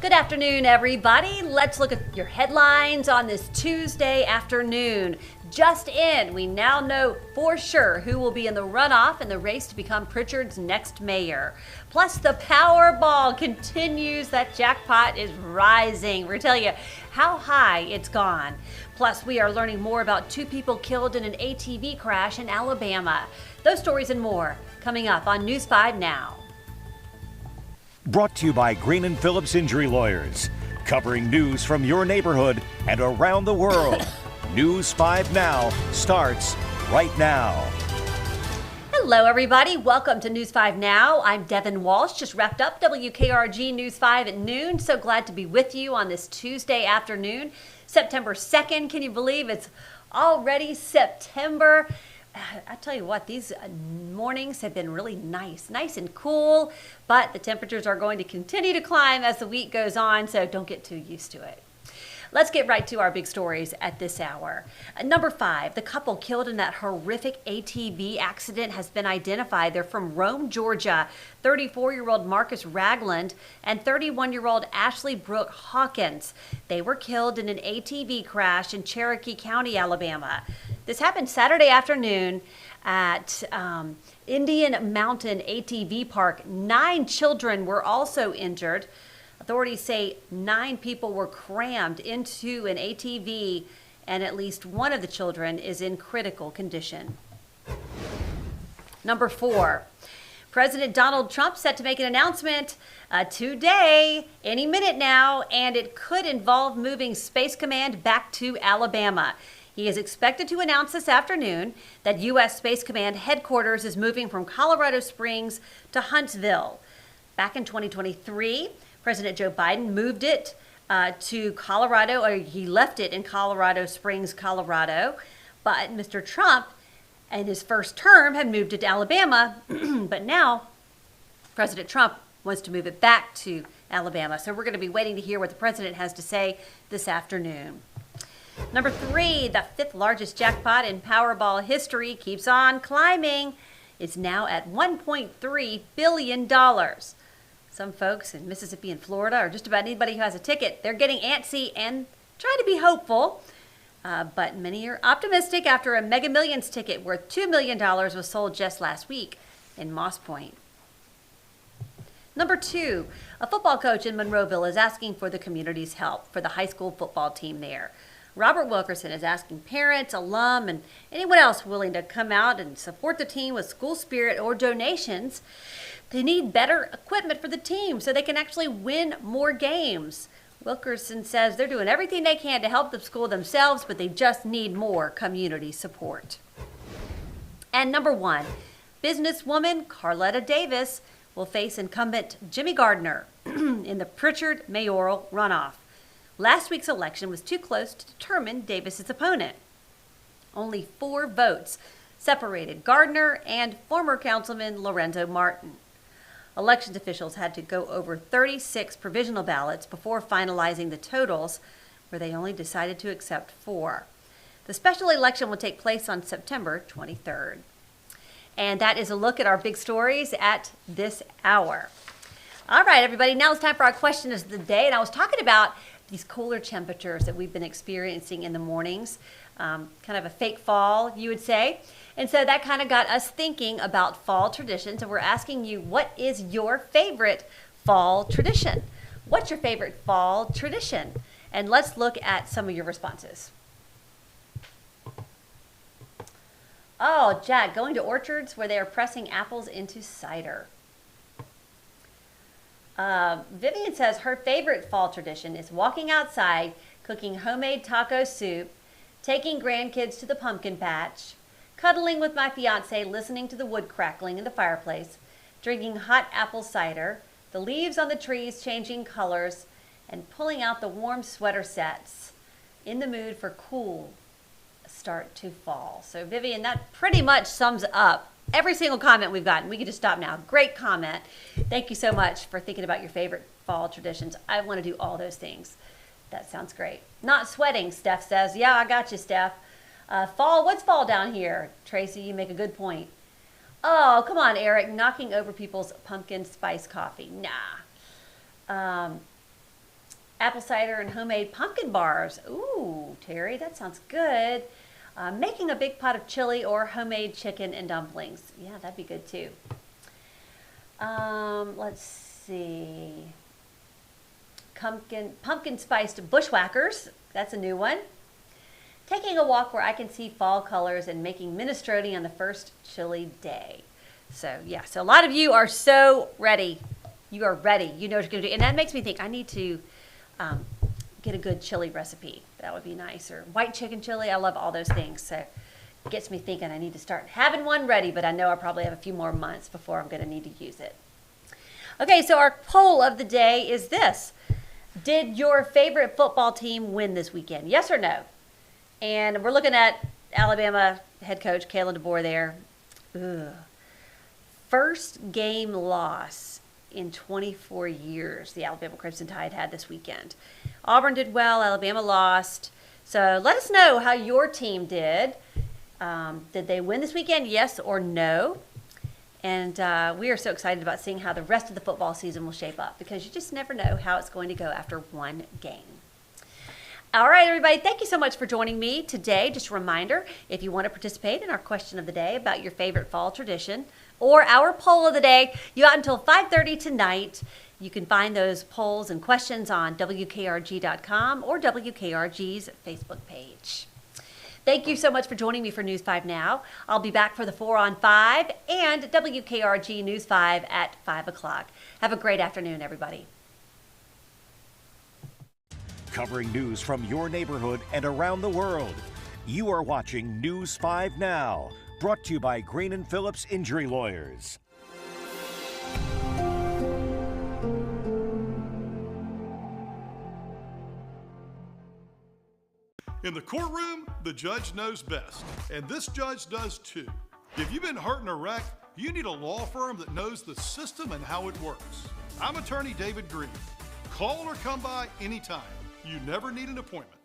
Good afternoon, everybody. Let's look at your headlines on this Tuesday afternoon. Just in, we now know for sure who will be in the runoff in the race to become Prichard's next mayor. Plus, the Powerball continues. That jackpot is rising. We're going to tell you how high it's gone. Plus, we are learning more about two people killed in an ATV crash in Alabama. Those stories and more coming up on News 5 Now. Brought to you by Green & Phillips Injury Lawyers, covering news from your neighborhood and around the world. News 5 Now starts right now. Hello, everybody. Welcome to News 5 Now. I'm Devin Walsh. Just wrapped up WKRG News 5 at noon. So glad to be with you on this Tuesday afternoon, September 2nd. Can you believe it's already September? I tell you what, these mornings have been really nice and cool, but the temperatures are going to continue to climb as the week goes on, so don't get too used to it. Let's get right to our big stories at this hour. Number 5, the couple killed in that horrific ATV accident has been identified. They're from Rome, Georgia. 34-year-old Marcus Ragland and 31-year-old Ashley Brooke Hawkins. They were killed in an ATV crash in Cherokee County, Alabama. This happened Saturday afternoon at Indian Mountain ATV Park. 9 children were also injured. Authorities say 9 people were crammed into an ATV, and at least one of the children is in critical condition. Number 4, President Donald Trump set to make an announcement today, any minute now, and it could involve moving Space Command back to Alabama. He is expected to announce this afternoon that U.S. Space Command headquarters is moving from Colorado Springs to Huntsville. Back in 2023, President Joe Biden moved it to Colorado, or he left it in Colorado Springs, Colorado. But Mr. Trump, in his first term, had moved it to Alabama. But now, President Trump wants to move it back to Alabama. So we're going to be waiting to hear what the president has to say this afternoon. Number 3, the 5th largest jackpot in Powerball history keeps on climbing. It's now at $1.3 billion. Some folks in Mississippi and Florida, or just about anybody who has a ticket, they're getting antsy and trying to be hopeful. But many are optimistic after a Mega Millions ticket worth $2 million was sold just last week in Moss Point. Number 2, a football coach in Monroeville is asking for the community's help for the high school football team there. Robert Wilkerson is asking parents, alum, and anyone else willing to come out and support the team with school spirit or donations. They need better equipment for the team so they can actually win more games. Wilkerson says they're doing everything they can to help the school themselves, but they just need more community support. And number 1, businesswoman Carletta Davis will face incumbent Jimmy Gardner in the Prichard mayoral runoff. Last week's election was too close to determine Davis's opponent. Only 4 votes separated Gardner and former councilman Lorenzo Martin. Elections officials had to go over 36 provisional ballots before finalizing the totals, where they only decided to accept 4. The special election will take place on September 23rd. And that is a look at our big stories at this hour. All right, everybody, now it's time for our question of the day. And I was talking about these cooler temperatures that we've been experiencing in the mornings, kind of a fake fall, you would say. And so that kind of got us thinking about fall traditions. And we're asking you, what is your favorite fall tradition? What's your favorite fall tradition? And let's look at some of your responses. Oh, Jack, going to orchards where they are pressing apples into cider. Vivian says her favorite fall tradition is walking outside, cooking homemade taco soup, taking grandkids to the pumpkin patch, cuddling with my fiance, listening to the wood crackling in the fireplace, drinking hot apple cider, the leaves on the trees changing colors, and pulling out the warm sweater sets. In the mood for cool start to fall. So Vivian, that pretty much sums up every single comment we've gotten. We can just stop now. Great comment. Thank you so much for thinking about your favorite fall traditions. I want to do all those things. That sounds great. Not sweating, Steph says. Yeah, I got you, Steph. Fall, what's fall down here? Tracy, you make a good point. Oh, come on, Eric, knocking over people's pumpkin spice coffee. Nah. apple cider and homemade pumpkin bars. Ooh, Terry, that sounds good. Making a big pot of chili or homemade chicken and dumplings. Yeah, that'd be good too. Let's see. Pumpkin spiced bushwhackers. That's a new one. Taking a walk where I can see fall colors and making minestrone on the first chilly day. So yeah, so a lot of you are so ready. You are ready. You know what you're going to do. And that makes me think I need to get a good chili recipe. That would be nice. Or white chicken chili. I love all those things. So it gets me thinking I need to start having one ready, but I know I probably have a few more months before I'm going to need to use it. Okay, so our poll of the day is this. Did your favorite football team win this weekend? Yes or no? And we're looking at Alabama head coach Kalen DeBoer there. Ugh. First game loss in 24 years the Alabama Crimson Tide had this weekend. Auburn did well, Alabama lost. So let us know how your team did. Did they win this weekend, yes or no? And we are so excited about seeing how the rest of the football season will shape up because you just never know how it's going to go after one game. All right, everybody, thank you so much for joining me today. Just a reminder, if you want to participate in our question of the day about your favorite fall tradition or our poll of the day, you got until 5:30 tonight. You can find those polls and questions on WKRG.com or WKRG's Facebook page. Thank you so much for joining me for News 5 Now. I'll be back for the 4 on 5 and WKRG News 5 at 5 o'clock. Have a great afternoon, everybody. Covering news from your neighborhood and around the world. You are watching News 5 Now, brought to you by Green & Phillips Injury Lawyers. In the courtroom, the judge knows best, and this judge does too. If you've been hurt in a wreck, you need a law firm that knows the system and how it works. I'm attorney David Green. Call or come by anytime. You never need an appointment.